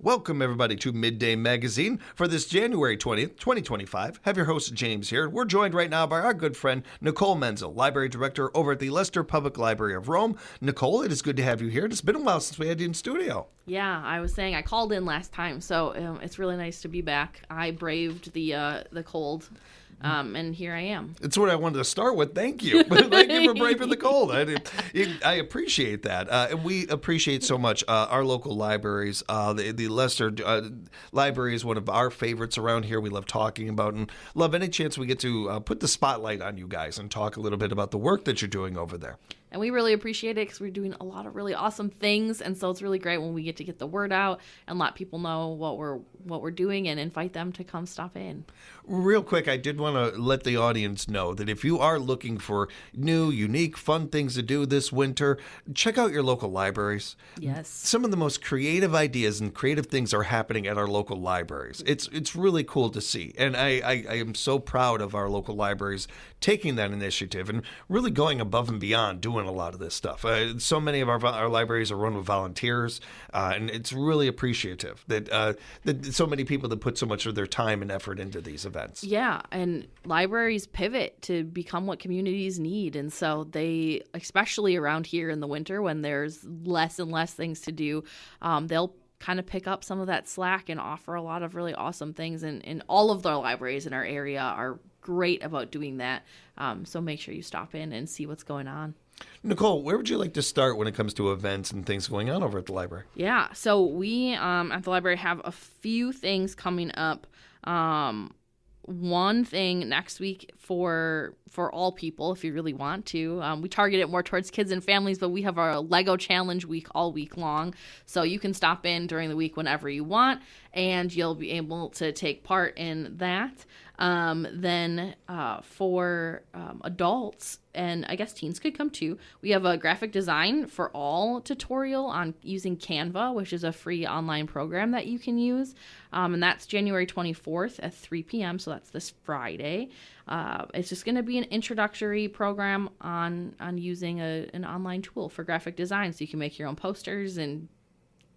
Welcome, everybody, to Midday Magazine for this January 20th, 2025. Have your host, James, here. We're joined right now by our good friend, Nicole Menzel, Library Director over at the Leicester Public Library of Rome. Nicole, it is good to have you here. It's been a while since we had you in studio. Yeah, I was saying I called in last time, so it's really nice to be back. I braved the cold. And here I am. It's what I wanted to start with. Thank you. Thank you for braving the cold. I appreciate that. And we appreciate so much our local libraries. The Leicester Library is one of our favorites around here. We love talking about and love any chance we get to put the spotlight on you guys and talk a little bit about the work that you're doing over there. And we really appreciate it because we're doing a lot of really awesome things. And so it's really great when we get to get the word out and let people know what we're doing and invite them to come stop in. Real quick, I did want to let the audience know that if you are looking for new, unique, fun things to do this winter, check out your local libraries. Yes. Some of the most creative ideas and creative things are happening at our local libraries. It's really cool to see. And I am so proud of our local libraries taking that initiative and really going above and beyond doing a lot of this stuff. So many of our libraries are run with volunteers, and it's really appreciative that so many people that put so much of their time and effort into these events. Yeah, and libraries pivot to become what communities need. And so they, especially around here in the winter when there's less and less things to do, they'll kind of pick up some of that slack and offer a lot of really awesome things. And all of the libraries in our area are great about doing that. So make sure you stop in and see what's going on. Nicole, where would you like to start when it comes to events and things going on over at the library? Yeah, so we at the library have a few things coming up. One thing next week for all people, if you really want to. We target it more towards kids and families, but we have our Lego Challenge week all week long. So you can stop in during the week whenever you want, and you'll be able to take part in that. Then for adults, and I guess teens could come too, we have a graphic design for all tutorial on using Canva, which is a free online program that you can use. And that's January 24th at 3 p.m. So that's this Friday. It's just going to be an introductory program on using an online tool for graphic design. So you can make your own posters and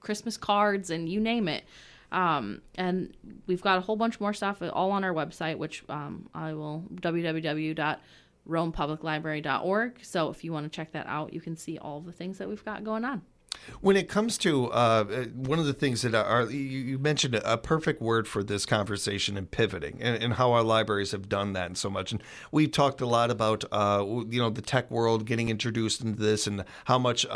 Christmas cards and you name it. And we've got a whole bunch more stuff all on our website, which I will www.romepubliclibrary.org. So if you want to check that out, you can see all the things that we've got going on. When it comes to one of the things that you mentioned a perfect word for this conversation and pivoting and how our libraries have done that and so much. And we've talked a lot about, the tech world getting introduced into this and how much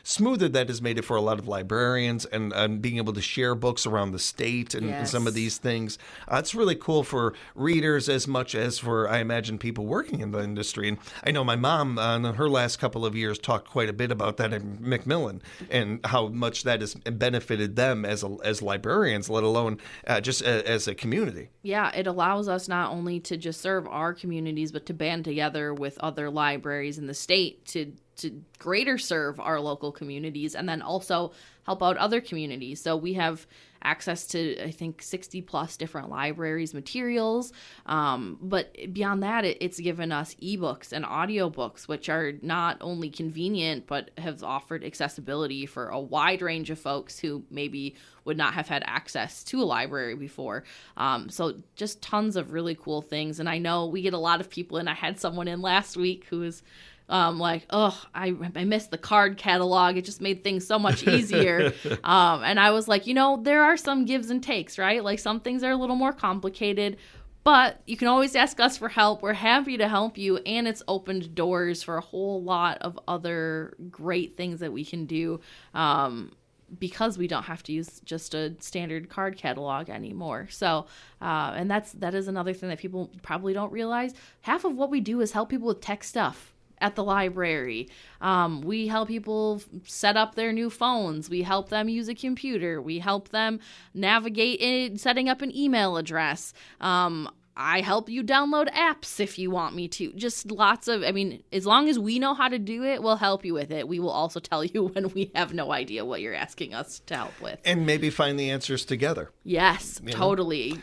smoother that has made it for a lot of librarians and being able to share books around the state and some of these things. It's really cool for readers as much as for, I imagine, people working in the industry. And I know my mom in her last couple of years talked quite a bit about that at Macmillan and how much that has benefited them as librarians, let alone just as a community. Yeah, it allows us not only to just serve our communities, but to band together with other libraries in the state to greater serve our local communities and then also help out other communities. So we have access to, I think, 60 plus different libraries, materials. But beyond that, it's given us ebooks and audiobooks, which are not only convenient, but have offered accessibility for a wide range of folks who maybe would not have had access to a library before. So just tons of really cool things. And I know we get a lot of people, and I had someone in last week who was I missed the card catalog. It just made things so much easier. And I was like, there are some gives and takes, right? Like some things are a little more complicated, but you can always ask us for help. We're happy to help you. And it's opened doors for a whole lot of other great things that we can do. Because we don't have to use just a standard card catalog anymore. So, and that is another thing that people probably don't realize. Half of what we do is help people with tech stuff at the library. We help people set up their new phones. We help them use a computer. We help them navigate in setting up an email address. I help you download apps if you want me to. Just lots of, I mean, as long as we know how to do it, we'll help you with it. We will also tell you when we have no idea what you're asking us to help with. And maybe find the answers together. Yes, totally.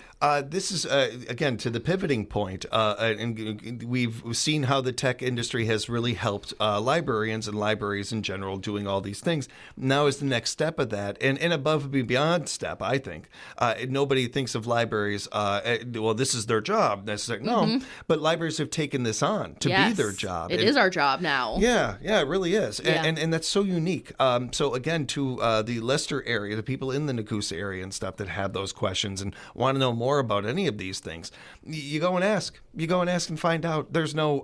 This is, again, to the pivoting point, and we've seen how the tech industry has really helped librarians and libraries in general doing all these things. Now is the next step of that, and above and beyond step, I think. Nobody thinks of libraries, well, this is their job necessarily. No, but libraries have taken this on to be their job. It is our job now. Yeah, it really is. Yeah. And that's so unique. So again, to the Leicester area, the people in the Nakusa area and stuff that have those questions and want to know more about any of these things, you go and ask. You go and ask and find out. There's no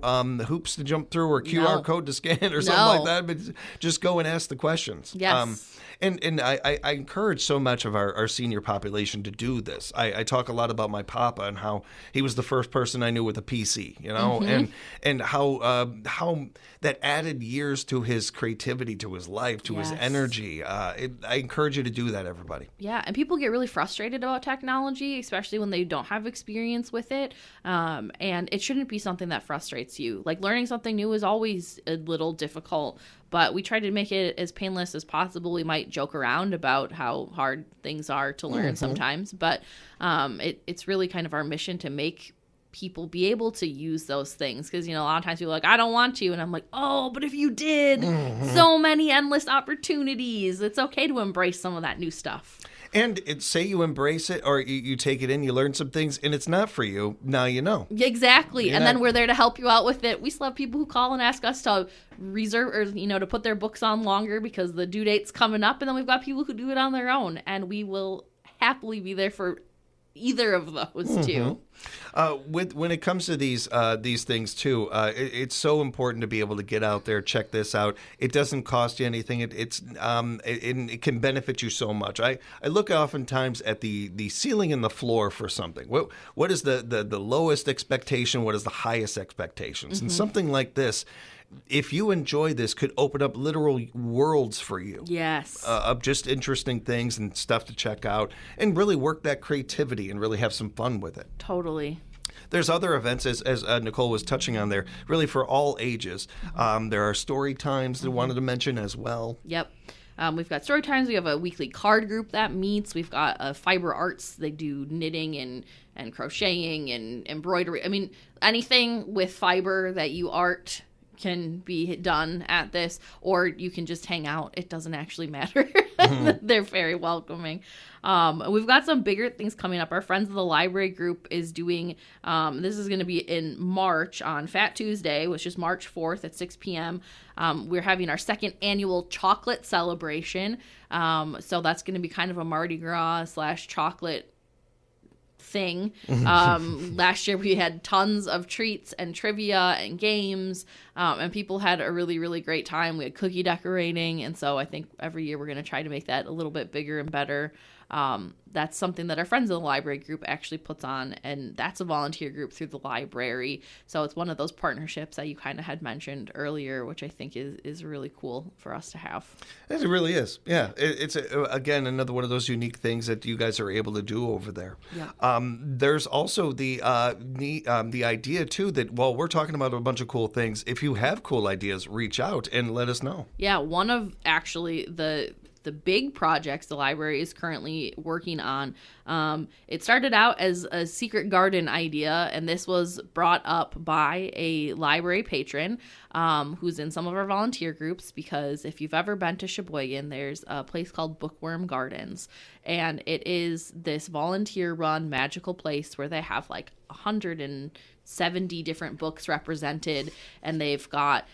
hoops to jump through or QR code to scan or something like that, but just go and ask the questions. Yes. And I encourage so much of our senior population to do this. I talk a lot about my papa and how he was the first person I knew with a PC, and how that added years to his creativity, to his life, to his energy. I encourage you to do that, everybody. Yeah, and people get really frustrated about technology, especially when they don't have experience with it. And it shouldn't be something that frustrates you. Like, learning something new is always a little difficult, but we try to make it as painless as possible. We might joke around about how hard things are to learn sometimes, but it's really kind of our mission to make people be able to use those things. Because, a lot of times people are like, I don't want to. And I'm like, oh, but if you did, so many endless opportunities. It's okay to embrace some of that new stuff. And say you embrace it or you take it in, you learn some things, and it's not for you. Now you know. Exactly. And then we're there to help you out with it. We still have people who call and ask us to reserve or, to put their books on longer because the due date's coming up. And then we've got people who do it on their own. And we will happily be there for either of those too. When it comes to these things too, it's so important to be able to get out there, check this out. It doesn't cost you anything. It can benefit you so much. I look oftentimes at the ceiling and the floor for something. What is the lowest expectation? What is the highest expectations? And something like this, if you enjoy this, could open up literal worlds for you. Yes. Of just interesting things and stuff to check out and really work that creativity and really have some fun with it. Totally. There's other events, as Nicole was touching on there, really for all ages. There are story times that I wanted to mention as well. Yep. We've got story times. We have a weekly card group that meets. We've got fiber arts. They do knitting and crocheting and embroidery. I mean, anything with fiber that you art can be done at this, or you can just hang out. It doesn't actually matter. They're very welcoming. We've got some bigger things coming up. Our Friends of the Library group is doing, this is going to be in March on Fat Tuesday, which is March 4th at 6 p.m. We're having our second annual chocolate celebration. So that's going to be kind of a Mardi Gras / chocolate thing. Last year we had tons of treats and trivia and games, and people had a really, really great time. We had cookie decorating, and so I think every year we're going to try to make that a little bit bigger and better. That's something that our Friends of the Library group actually puts on, and that's a volunteer group through the library. So it's one of those partnerships that you kind of had mentioned earlier, which I think is really cool for us to have. It really is. Yeah. It's again, another one of those unique things that you guys are able to do over there. Yeah. There's also the idea too that while we're talking about a bunch of cool things, if you have cool ideas, reach out and let us know. Yeah. One of actually the big projects the library is currently working on. It started out as a secret garden idea, and this was brought up by a library patron who's in some of our volunteer groups, because if you've ever been to Sheboygan, there's a place called Bookworm Gardens, and it is this volunteer-run magical place where they have like 170 different books represented, and they've got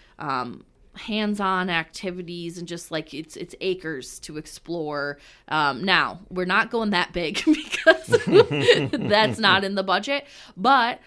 hands-on activities and just like it's acres to explore. Now we're not going that big because that's not in the budget, but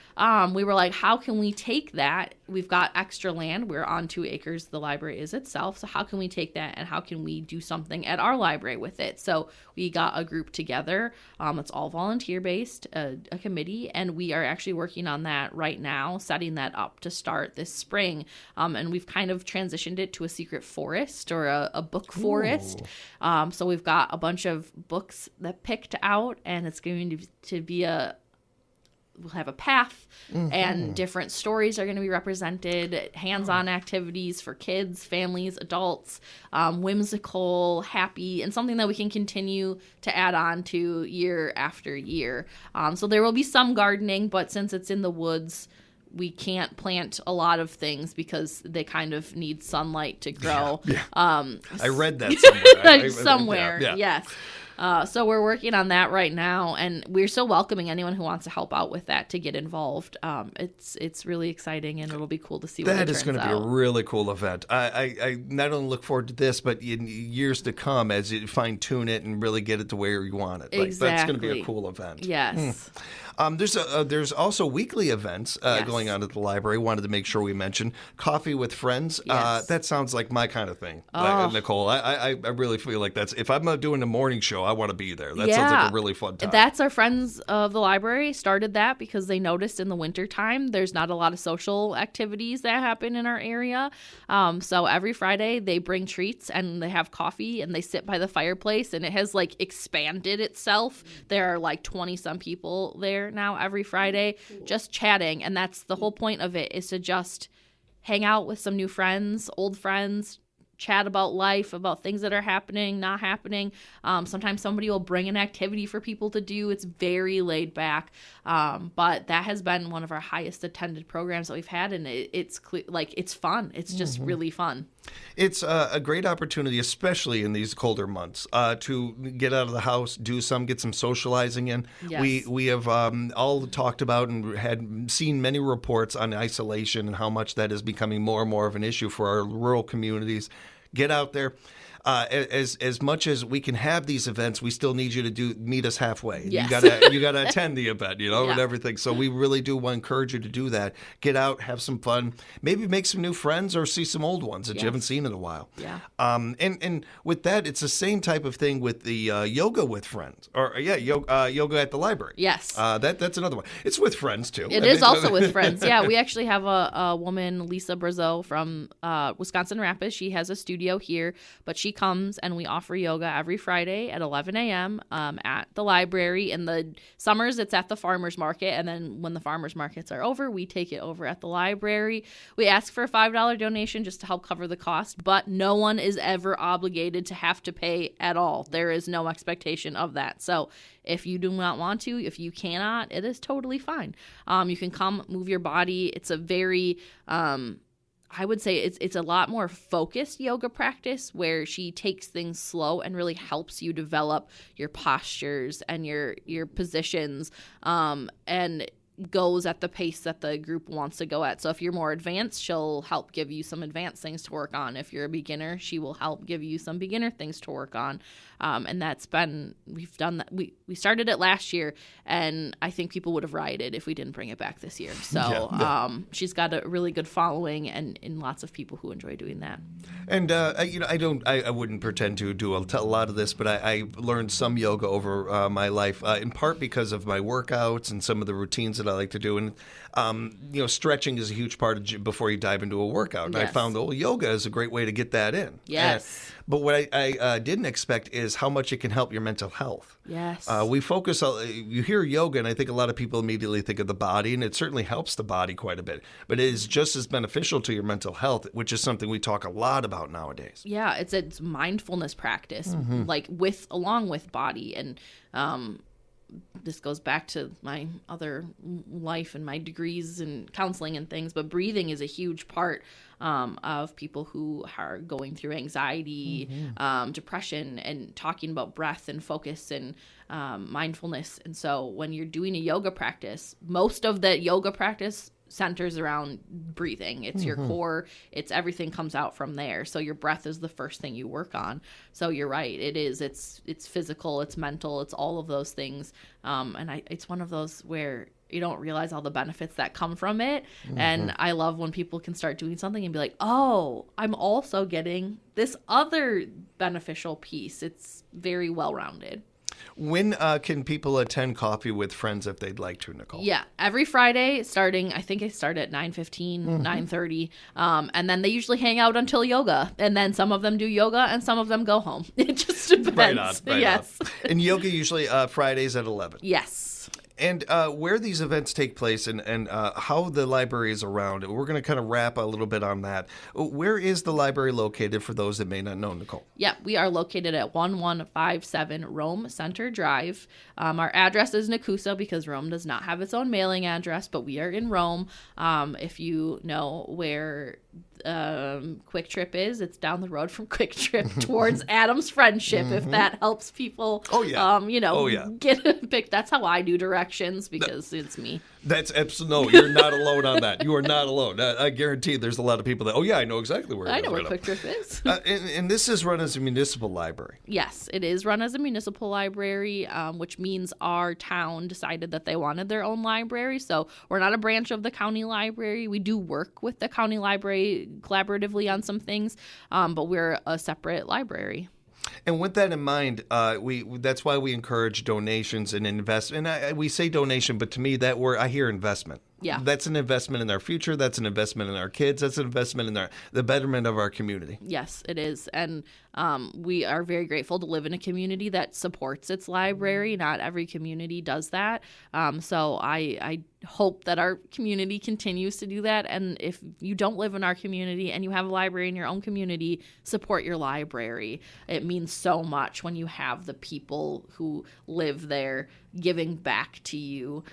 we were like, how can we take that? We've got extra land. We're on 2 acres. The library is itself. So how can we take that and how can we do something at our library with it? So we got a group together. It's all volunteer based, a committee, and we are actually working on that right now, setting that up to start this spring. And we've kind of transitioned it to a secret forest or a book forest. So we've got a bunch of books that picked out, and it's going to be a we'll have a path, and different stories are going to be represented, hands-on activities for kids, families, adults, whimsical, happy, and something that we can continue to add on to year after year. So there will be some gardening, but since it's in the woods, we can't plant a lot of things because they kind of need sunlight to grow. Yeah. I read that somewhere. Somewhere, yeah. yes. So we're working on that right now, and we're still welcoming anyone who wants to help out with that to get involved. It's really exciting, and it'll be cool to see what it turns out. That is going to be a really cool event. I not only look forward to this, but in years to come as you fine-tune it and really get it to where you want it. Exactly. That's going to be a cool event. Yes. There's also weekly events going on at the library. Wanted to make sure we mentioned Coffee with Friends. Yes. That sounds like my kind of thing, Nicole. I really feel like that's, if I'm doing a morning show, I want to be there. That sounds like a really fun time. That's our friends of the library started that because they noticed in the wintertime there's not a lot of social activities that happen in our area. So every Friday they bring treats and they have coffee and they sit by the fireplace, and it has like expanded itself. There are like 20 some people there now every Friday just chatting, and that's the whole point of it, is to just hang out with some new friends, old friends, chat about life, about things that are happening, not happening. Sometimes somebody will bring an activity for people to do. It's very laid back, but that has been one of our highest attended programs that we've had, and it's fun. It's just really fun. It's a great opportunity, especially in these colder months, to get out of the house, get some socializing in. Yes. We have all talked about and had seen many reports on isolation and how much that is becoming more and more of an issue for our rural communities. Get out there. As much as we can have these events, we still need you to meet us halfway. Yes. You gotta attend the event, and everything. So we really do want to encourage you to do that. Get out, have some fun, maybe make some new friends or see some old ones that you haven't seen in a while. Yeah. And with that, it's the same type of thing with the yoga with friends, or yoga at the library. Yes. That's another one. It's with friends too. It is also with friends. Yeah, we actually have a woman, Lisa Brazeau from Wisconsin Rapids. She has a studio here, but she comes and we offer yoga every Friday at 11 a.m. At the library. In the summers, it's at the farmers market, and then when the farmers markets are over, we take it over at the library. We ask for a $5 donation just to help cover the cost, but no one is ever obligated to have to pay at all. There is no expectation of that. So if you do not want to, if you cannot, it is totally fine. You can come, move your body. It's a very I would say it's a lot more focused yoga practice where she takes things slow and really helps you develop your postures and your positions, and goes at the pace that the group wants to go at. So if you're more advanced, she'll help give you some advanced things to work on. If you're a beginner, she will help give you some beginner things to work on. And we've done that. We started it last year, and I think people would have rioted if we didn't bring it back this year. So she's got a really good following and lots of people who enjoy doing that. And I wouldn't pretend to do a lot of this, but I learned some yoga over my life, in part because of my workouts and some of the routines that I like to do. And stretching is a huge part of before you dive into a workout. And I found yoga is a great way to get that in. Yes. But what I didn't expect is how much it can help your mental health. Yes. We focus you hear yoga, and I think a lot of people immediately think of the body, and it certainly helps the body quite a bit. But it is just as beneficial to your mental health, which is something we talk a lot about nowadays. Yeah, it's mindfulness practice, along with body. And this goes back to my other life and my degrees in counseling and things, but breathing is a huge part of people who are going through anxiety, depression, and talking about breath and focus and mindfulness. And so when you're doing a yoga practice, most of that yoga practice centers around breathing. It's your core. It's everything comes out from there. So your breath is the first thing you work on. So you're right. It is. It's physical. It's mental. It's all of those things. And it's one of those where you don't realize all the benefits that come from it. And I love when people can start doing something and be like, oh, I'm also getting this other beneficial piece. It's very well-rounded. When can people attend Coffee with Friends if they'd like to, Nicole? Yeah, every Friday I think it started at 9:15, 9:30. And then they usually hang out until yoga. And then some of them do yoga and some of them go home. It just depends. Right on. Yes. And yoga usually Fridays at 11. Yes. And where these events take place and how the library is around, we're going to kind of wrap a little bit on that. Where is the library located for those that may not know, Nicole? Yeah, we are located at 1157 Rome Center Drive. Our address is Nakusa because Rome does not have its own mailing address, but we are in Rome. If you know where Quick Trip is, it's down the road from Quick Trip towards Adam's Friendship, if that helps people get a pick. That's how I do directions because it's me. That's absolutely, no, you're not alone on that. You are not alone. I guarantee there's a lot of people that, I know exactly where it is. I know where Quick Trip is. And this is run as a municipal library. Yes, it is run as a municipal library, which means our town decided that they wanted their own library. So we're not a branch of the county library. We do work with the county library collaboratively on some things, but we're a separate library. And with that in mind, that's why we encourage donations and investment. And we say donation, but to me, that word, I hear investment. Yeah. That's an investment in our future. That's an investment in our kids. That's an investment in the betterment of our community. Yes, it is. And we are very grateful to live in a community that supports its library. Not every community does that. So I hope that our community continues to do that. And if you don't live in our community and you have a library in your own community, support your library. It means so much when you have the people who live there giving back to you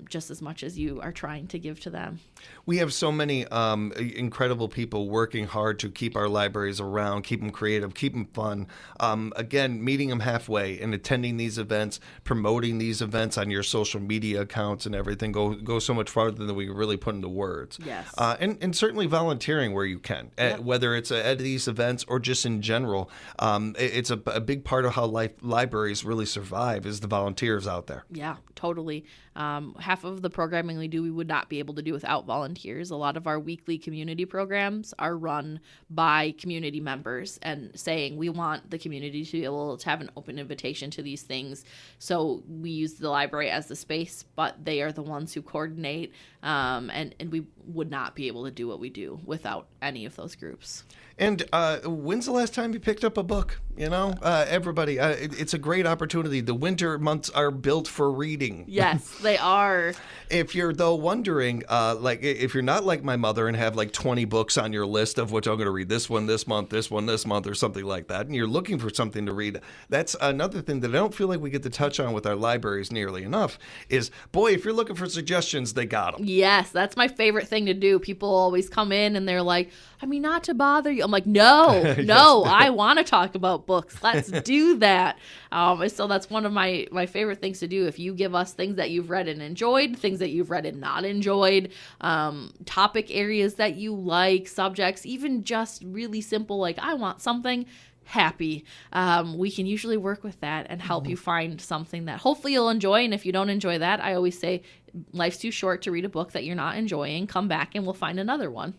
just as much as you are trying to give to them. We have so many incredible people working hard to keep our libraries around, keep them creative, keep them fun. Again, meeting them halfway and attending these events, promoting these events on your social media accounts and everything go so much farther than we really put into words. Yes. And certainly volunteering where you can, whether it's at these events or just in general. It's a big part of how libraries really survive is the volunteers out there. Yeah, totally. Half of the programming we do, we would not be able to do without volunteers. A lot of our weekly community programs are run by community members and saying we want the community to be able to have an open invitation to these things. So we use the library as the space, but they are the ones who coordinate, and we would not be able to do what we do without any of those groups. And when's the last time you picked up a book? Everybody, it's a great opportunity. The winter months are built for reading. Yes, they are. If you're, though, wondering, if you're not like my mother and have like 20 books on your list of which I'm going to read this one this month, this one this month, or something like that, and you're looking for something to read, that's another thing that I don't feel like we get to touch on with our libraries nearly enough is, boy, if you're looking for suggestions, they got them. Yes, that's my favorite thing to do. People always come in and they're like, not to bother you. I'm like, no, I want to talk about books. Let's do that. So that's one of my favorite things to do. If you give us things that you've read and enjoyed, things that you've read and not enjoyed, topic areas that you like, subjects, even just really simple, like I want something happy. We can usually work with that and help you find something that hopefully you'll enjoy. And if you don't enjoy that, I always say life's too short to read a book that you're not enjoying. Come back and we'll find another one.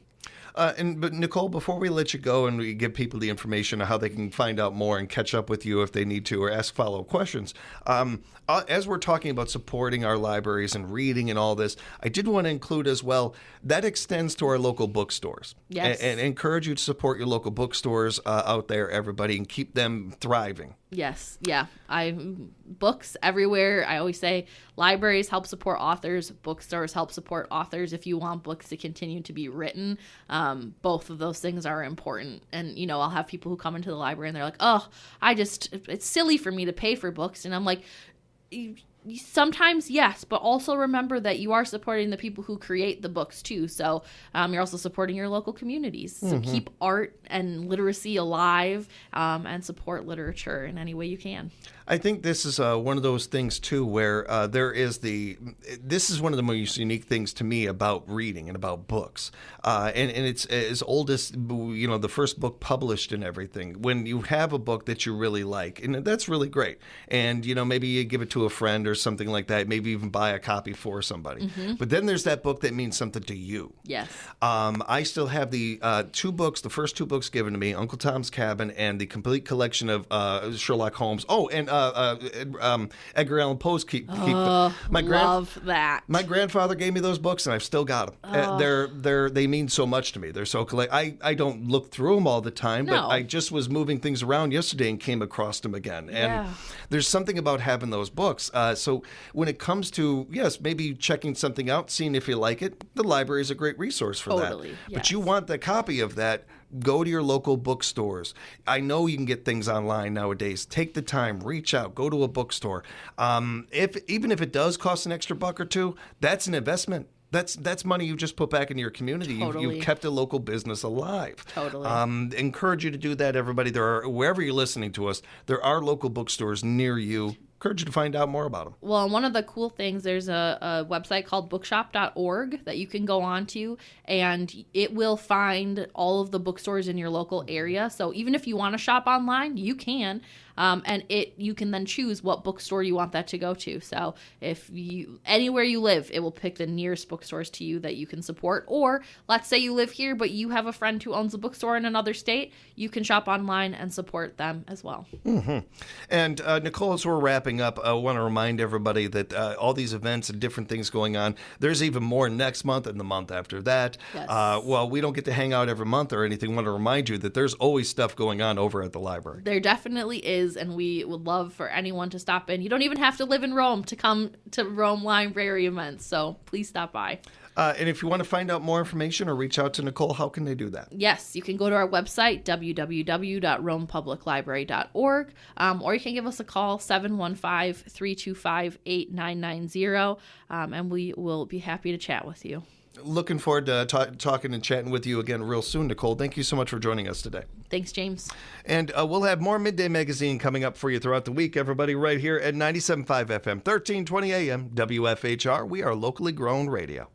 But Nicole, before we let you go and we give people the information on how they can find out more and catch up with you if they need to or ask follow-up questions, as we're talking about supporting our libraries and reading and all this, I did want to include as well, that extends to our local bookstores. Yes. And encourage you to support your local bookstores out there, everybody, and keep them thriving. Yes. Yeah. Books everywhere. I always say libraries help support authors. Bookstores help support authors. If you want books to continue to be written, both of those things are important. And, I'll have people who come into the library and they're like, it's silly for me to pay for books. And I'm like, sometimes yes, but also remember that you are supporting the people who create the books too. So you're also supporting your local communities. So keep art and literacy alive and support literature in any way you can. I think this is one of those things too where this is one of the most unique things to me about reading and about books. And it's as old as, the first book published and everything. When you have a book that you really like, and that's really great. And, maybe you give it to a friend or something like that, maybe even buy a copy for somebody. But then there's that book that means something to you. Yes. I still have the the first two books given to me, Uncle Tom's Cabin and the complete collection of Sherlock Holmes. Oh, and Edgar Allan Poe's love that. My grandfather gave me those books, and I've still got them. They mean so much to me. They're so I don't look through them all the time, but I just was moving things around yesterday and came across them again. And there's something about having those books. So when it comes to, yes, maybe checking something out, seeing if you like it, the library is a great resource for Totally, that. yes. But you want the copy of that, go to your local bookstores. I know you can get things online nowadays. Take the time, reach out, go to a bookstore. Even if it does cost an extra buck or two, that's an investment. That's money you just put back into your community. Totally. You've kept a local business alive. Totally. Encourage you to do that, everybody. Wherever you're listening to us, there are local bookstores near you. Encourage you to find out more about them. Well, and one of the cool things, there's a website called bookshop.org that you can go on to, and it will find all of the bookstores in your local area. So even if you want to shop online, you can. And you can then choose what bookstore you want that to go to. So if anywhere you live, it will pick the nearest bookstores to you that you can support. Or let's say you live here, but you have a friend who owns a bookstore in another state, you can shop online and support them as well. Mm-hmm. And Nicole, as we're wrapping up, I want to remind everybody that all these events and different things going on, there's even more next month and the month after that. Yes. Well, we don't get to hang out every month or anything. I want to remind you that there's always stuff going on over at the library. There definitely is, and we would love for anyone to stop in. You don't even have to live in Rome to come to Rome Library events, so please stop by. And if you want to find out more information or reach out to Nicole, how can they do that? Yes, you can go to our website, www.romepubliclibrary.org, or you can give us a call, 715-325-8990, and we will be happy to chat with you. Looking forward to talking and chatting with you again real soon, Nicole. Thank you so much for joining us today. Thanks, James. And we'll have more Midday Magazine coming up for you throughout the week, everybody, right here at 97.5 FM, 1320 AM, WFHR. We are locally grown radio.